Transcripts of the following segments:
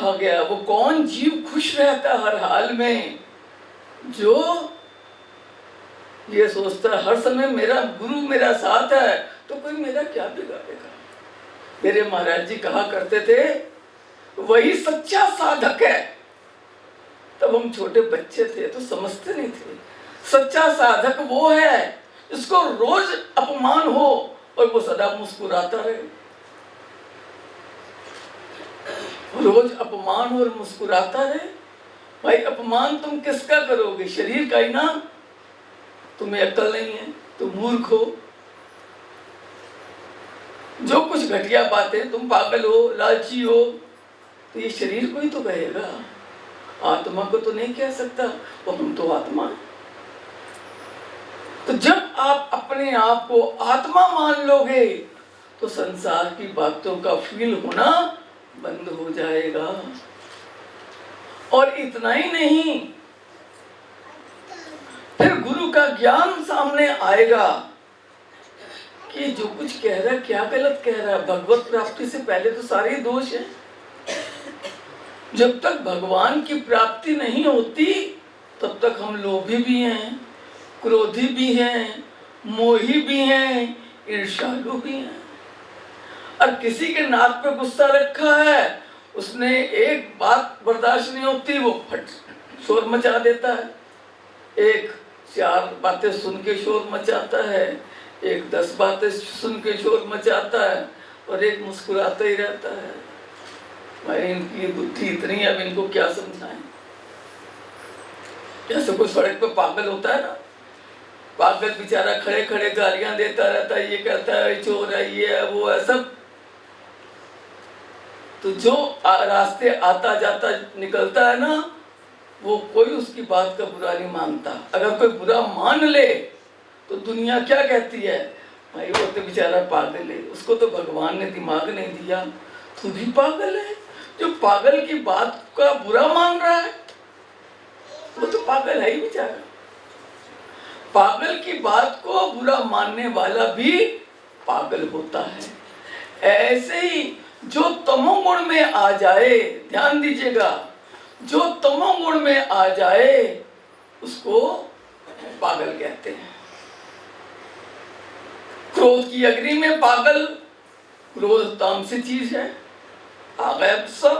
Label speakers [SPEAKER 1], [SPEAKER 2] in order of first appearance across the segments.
[SPEAKER 1] कहा गया, वो कौन जीव खुश रहता है हर हाल में, जो ये सोचता है हर समय मेरा गुरु मेरा साथ है तो कोई मेरा क्या बिगाड़ेगा। मेरे महाराज जी कहा करते थे, वही सच्चा साधक है। तब हम छोटे बच्चे थे तो समझते नहीं थे। सच्चा साधक वो है जिसको रोज अपमान हो और वो सदा मुस्कुराता रहे। रोज अपमान और मुस्कुराता रहे। भाई अपमान तुम किसका करोगे? शरीर का ही ना। तुम्हें अक्ल नहीं है, तुम मूर्ख हो। जो कुछ घटिया बातें, तुम पागल हो, लालची हो, तो ये शरीर को ही तो कहेगा, आत्मा को तो नहीं कह सकता। और हम तो आत्मा। तो जब आप अपने आप को आत्मा मान लोगे तो संसार की बातों का फील होना बंद हो जाएगा। और इतना ही नहीं, फिर गुरु का ज्ञान सामने आएगा कि जो कुछ कह रहा है क्या गलत कह रहा है। भगवत प्राप्ति से पहले तो सारे दोष हैं। जब तक भगवान की प्राप्ति नहीं होती तब तक हम लोभी भी हैं, क्रोधी भी हैं, मोही भी हैं, ईर्ष्यालु भी हैं। और किसी के नाक पे गुस्सा रखा है, उसने एक बात बर्दाश्त नहीं होती, वो फट शोर मचा देता है। एक 4 बातें सुन के शोर मचाता है, एक 10 बातें सुन के शोर मचाता है, और एक मुस्कुराता ही रहता है। भाई इनकी बुद्धि इतनी, अब इनको क्या समझाएं। जैसे कोई सड़क पे पागल होता है ना, पागल बेचारा खड़े खड़े गालियां देता रहता है, ये कहता है चोर है, ये है, वो है, सब। तो जो रास्ते आता जाता निकलता है ना, वो कोई उसकी बात का बुरा नहीं मानता। अगर कोई बुरा मान ले तो दुनिया क्या कहती है, भाई वो तो बेचारा पागल है, उसको तो भगवान ने दिमाग नहीं दिया। तू भी पागल है। जो पागल की बात का बुरा मान रहा है वो तो पागल है ही बेचारा। पागल की बात को बुरा मानने वाला भी पागल होता है। ऐसे ही जो तमोगुण में आ जाए, ध्यान दीजिएगा, जो तमोगुण में आ जाए उसको पागल कहते हैं। क्रोध की अग्नि में पागल, क्रोध तामसी चीज है। आ गया गुस्सा,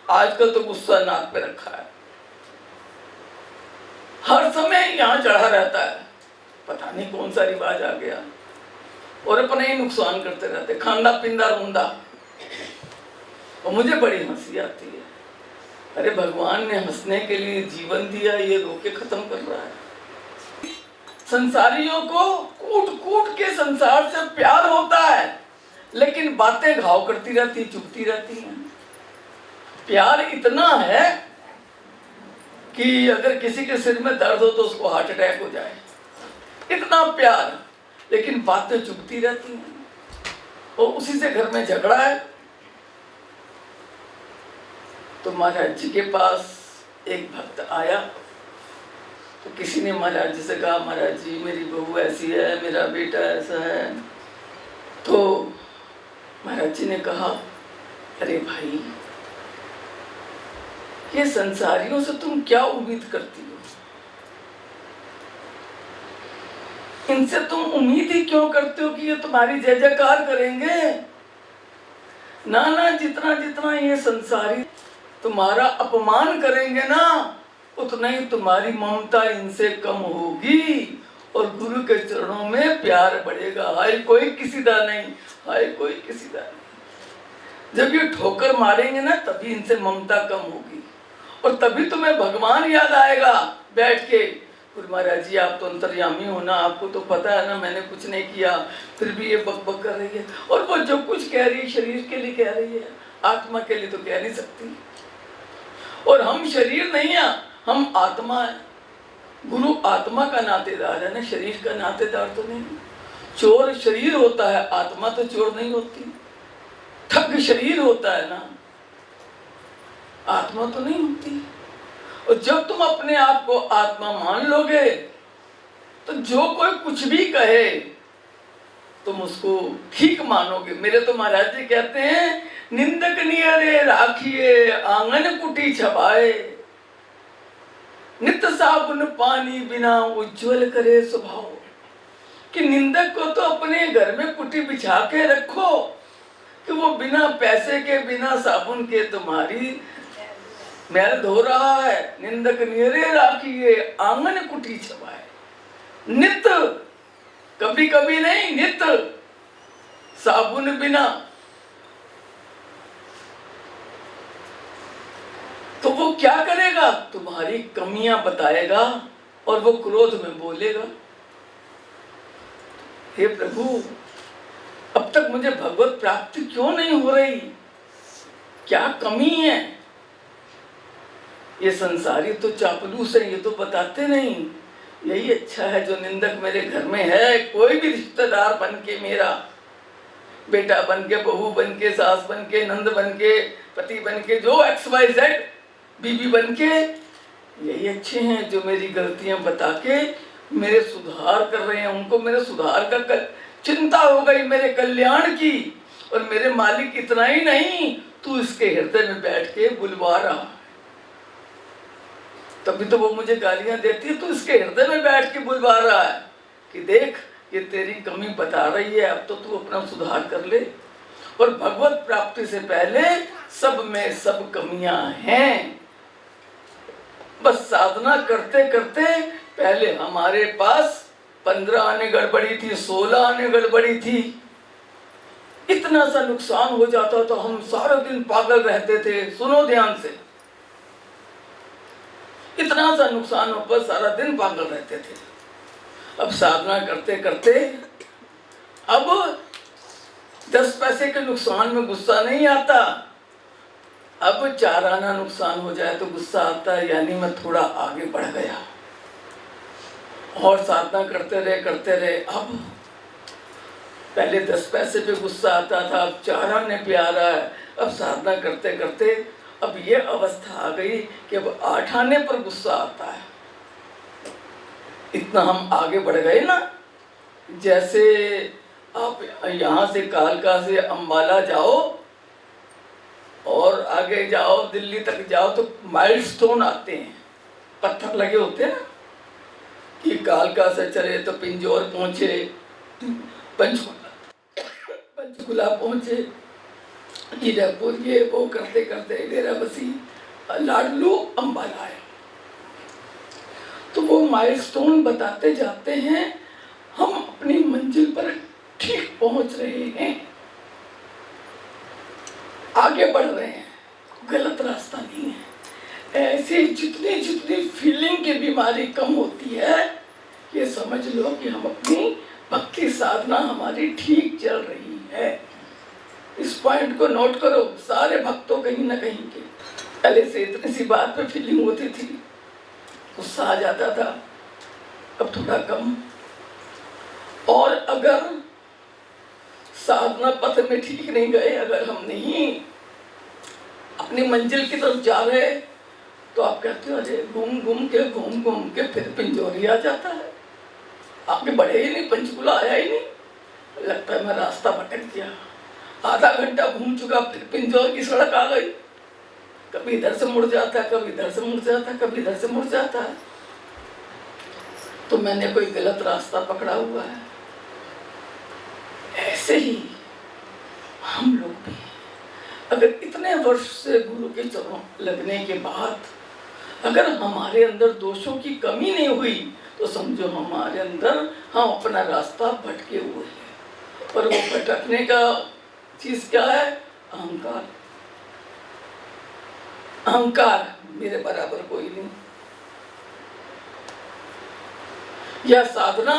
[SPEAKER 1] आजकल तो गुस्सा नाक पे रखा है, हर समय यहाँ चढ़ा रहता है। पता नहीं कौन सा रिवाज आ गया, और अपने ही नुकसान करते रहते, खांदा पिंदा रूंदा। और मुझे बड़ी हंसी आती है, अरे भगवान ने हंसने के लिए जीवन दिया, ये रोके खत्म कर रहा है। संसारियों को कूट कूट के संसार से प्यार होता है, लेकिन बातें घाव करती रहती, चुभती रहती हैं। प्यार इतना है कि अगर किसी के सिर में दर्द हो तो उसको हार्ट अटैक हो जाए, इतना प्यार, लेकिन बातें चुभती रहती हैं। और उसी से घर में झगड़ा है। तो महाराज जी के पास एक भक्त आया, तो किसी ने महाराज जी से कहा, महाराज जी मेरी बहू ऐसी है, मेरा बेटा ऐसा है। तो महाराज जी ने कहा, अरे भाई ये संसारियों से तुम क्या उम्मीद करती हो? इनसे तुम उम्मीद ही क्यों करते हो कि ये तुम्हारी जय जयकार करेंगे? ना ना, जितना जितना ये संसारी तुम्हारा अपमान करेंगे ना, उतना ही तुम्हारी ममता इनसे कम होगी और गुरु के चरणों में प्यार बढ़ेगा। हाय कोई किसी दा नहीं, हाय कोई किसी दा नहीं। जब ये ठोकर मारेंगे ना, तभी इनसे ममता कम होगी, और तभी तुम्हें भगवान याद आएगा बैठ के। गुरु महाराज जी आप तो अंतर्यामी हो ना, आपको तो पता है ना मैंने कुछ नहीं किया, फिर भी ये बक बक कर रही है। और वो जो कुछ कह रही है शरीर के लिए कह रही है, आत्मा के लिए तो कह नहीं सकती। और हम शरीर नहीं है, हम आत्मा है। गुरु आत्मा का नातेदार है ना, शरीर का नातेदार तो नहीं। चोर शरीर होता है, आत्मा तो चोर नहीं होती। ठग शरीर होता है ना, आत्मा तो नहीं होती। और जब तुम अपने आप को आत्मा मान लोगे तो जो कोई कुछ भी कहे तुम उसको ठीक मानोगे। मेरे तो महाराज जी कहते हैं, निंदक नियरे राखिए आंगन कुटी छपाए, नित्य साबुन पानी बिना उज्जवल करे स्वभाव। कि निंदक को तो अपने घर में कुटी बिछा के रखो कि वो बिना पैसे के बिना साबुन के तुम्हारी मैल धो रहा है। निंदक नियरे राखिए आंगन कुटी छपाए, नित्य, कभी कभी नहीं, नित्य साबुन बिना। तो वो क्या करेगा? तुम्हारी कमियां बताएगा और वो क्रोध में बोलेगा, हे प्रभु अब तक मुझे भगवत प्राप्ति क्यों नहीं हो रही, क्या कमी है? ये संसारी तो चापलूस है, ये तो बताते नहीं। यही अच्छा है जो निंदक मेरे घर में है। कोई भी रिश्तेदार बन के, मेरा बेटा बन के, बहू बन के, सास बन के, नंद बन के, पति बन के, जो XYZ, बीबी बन के, यही अच्छे हैं जो मेरी गलतियां बता के मेरे सुधार कर रहे हैं। उनको मेरे सुधार का चिंता हो गई, मेरे कल्याण की। और मेरे मालिक इतना ही नहीं, तू इसके हृदय में बैठ के बुलवा रहा, तभी तो वो मुझे गालियां देती है। तू इसके हृदय में बैठ के बुलवा रहा है कि देख ये तेरी कमी बता रही है, अब तो तू अपना सुधार कर ले। और भगवत प्राप्ति से पहले सब में सब कमियां हैं। बस साधना करते करते पहले हमारे पास 15 आने गड़बड़ी थी, 16 आने गड़बड़ी थी, इतना सा नुकसान हो जाता तो हम सारा दिन पागल रहते थे। सुनो ध्यान से, इतना सा नुकसान हो पर सारा दिन पागल रहते थे। अब साधना करते करते अब 10 पैसे के नुकसान में गुस्सा नहीं आता, अब 4 आना नुकसान हो जाए तो गुस्सा आता है, यानी मैं थोड़ा आगे बढ़ गया। और साधना करते रहे, अब पहले 10 पैसे पे गुस्सा आता था, अब 4 आने पे आ रहा है। अब साधना करते करते अब ये अवस्था आ गई कि अब 8 आने पर गुस्सा आता है। इतना हम आगे बढ़ गए ना। जैसे आप यहाँ से कालका से अंबाला जाओ और आगे जाओ, दिल्ली तक जाओ, तो माइलस्टोन आते हैं, पत्थर लगे होते हैं ना, कि कालका से चले तो पिंजौर पहुँचे, पंचकुला पहुँचे, हीरापुर, ये वो करते करते डेराबस्सी, लाडलू, अंबाला आए। तो वो माइलस्टोन बताते जाते हैं, हम अपनी मंजिल पर ठीक पहुंच रहे हैं, आगे बढ़ रहे हैं, गलत रास्ता नहीं है। ऐसी जितनी जितनी फीलिंग की बीमारी कम होती है, ये समझ लो कि हम अपनी भक्ति साधना हमारी ठीक चल रही है। इस पॉइंट को नोट करो, सारे भक्तों कहीं ना कहीं के पहले से इतनी सी बात पे फीलिंग होती थी, गुस्सा आ जाता था, अब थोड़ा कम। और अगर साधना पथ में ठीक नहीं गए, अगर हम नहीं अपनी मंजिल की तरफ जा रहे, तो आप कहते हो अरे घूम घूम के फिर पिंजौरी आ जाता है, आगे बढ़े ही नहीं, पंचकुला आया ही नहीं, लगता है मैं रास्ता भटक गया। आधा घंटा घूम चुका, फिर पिंजौर की सड़क आ गई, कभी इधर से मुड़ जाता है, कभी इधर से मुड़ जाता है, कभी इधर से मुड़ जाता है, तो मैंने कोई गलत रास्ता पकड़ा हुआ है। ऐसे ही हम लोग भी अगर इतने वर्ष से गुरु के चरणों लगने के बाद अगर हमारे अंदर दोषों की कमी नहीं हुई, तो समझो हमारे अंदर हम अपना रास्ता भटके हुए हैं। और वो भटकने का चीज क्या है? अहंकार। अहंकार, मेरे बराबर कोई नहीं। यह साधना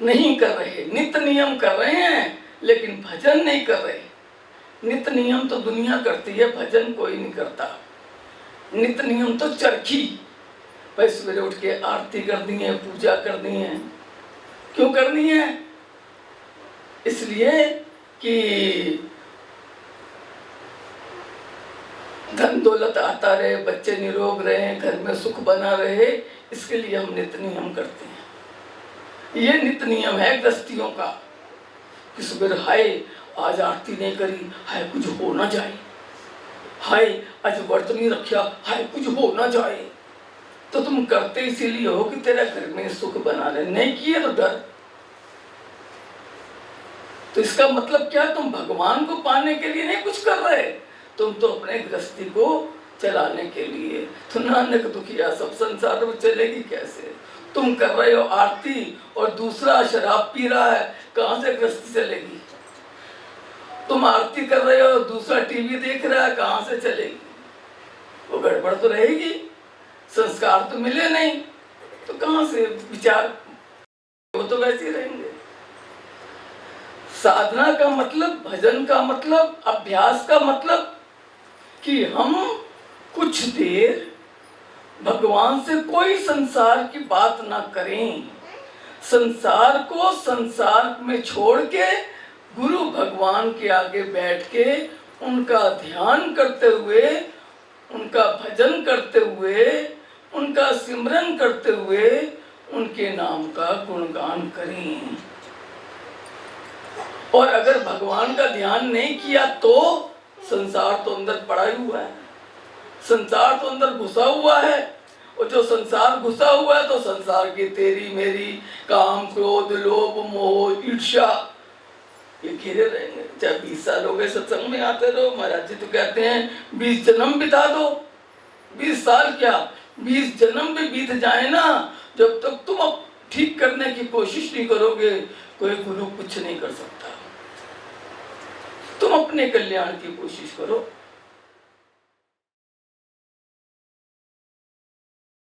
[SPEAKER 1] नहीं कर रहे, नित्य नियम कर रहे हैं, लेकिन भजन नहीं कर रहे। नित्य नियम तो दुनिया करती है, भजन कोई नहीं करता। नित्य नियम तो चरखी, भाई सवेरे उठ के आरती करनी है, पूजा करनी है। क्यों करनी है? इसलिए कि धन दौलत आता रहे, बच्चे निरोग रहे, घर में सुख बना रहे, इसके लिए हम नित्य नियम करते हैं। ये नित्य नियम है गृहस्थियों का। कि सुबह हाय आज आरती नहीं करी, हाय कुछ हो ना जाए, हाय आज व्रत नहीं रखा, हाय कुछ हो ना जाए। तो तुम करते इसीलिए हो कि तेरा घर में सुख बना रहे, नहीं किए तो डर। तो इसका मतलब क्या, तुम भगवान को पाने के लिए नहीं कुछ कर रहे, तुम तो अपने गृहस्थी को चलाने के लिए। तो नानक दुखिया सब संसार में चलेगी कैसे? तुम कर रहे हो आरती और दूसरा शराब पी रहा है, कहाँ से गृहस्थी चलेगी? तुम आरती कर रहे हो, दूसरा टीवी देख रहा है, कहाँ से चलेगी? वो गड़बड़ तो रहेगी, संस्कार तो मिले नहीं, तो कहाँ से विचार, वो तो वैसे ही रहेंगे। साधना का मतलब, भजन का मतलब, अभ्यास का मतलब कि हम कुछ देर भगवान से कोई संसार की बात ना करें, संसार को संसार में छोड़ के गुरु भगवान के आगे बैठ के उनका ध्यान करते हुए, उनका भजन करते हुए, उनका सिमरन करते हुए उनके नाम का गुणगान करें। और अगर भगवान का ध्यान नहीं किया तो संसार तो अंदर पड़ा ही हुआ है, संसार तो अंदर घुसा हुआ है, और जो संसार घुसा हुआ है तो संसार की तेरी मेरी काम क्रोध लोभ मोह ईर्ष्या ये घेरे रहेंगे। चाहे 20 साल हो गए सत्संग में आते रहो, महाराज जी तो कहते हैं 20 जन्म बिता दो। 20 साल क्या, 20 जन्म भी बीत जाए ना, जब तक तुम अब ठीक करने की कोशिश नहीं करोगे, कोई गुरु कुछ नहीं कर सकता। तुम अपने कल्याण की कोशिश करो।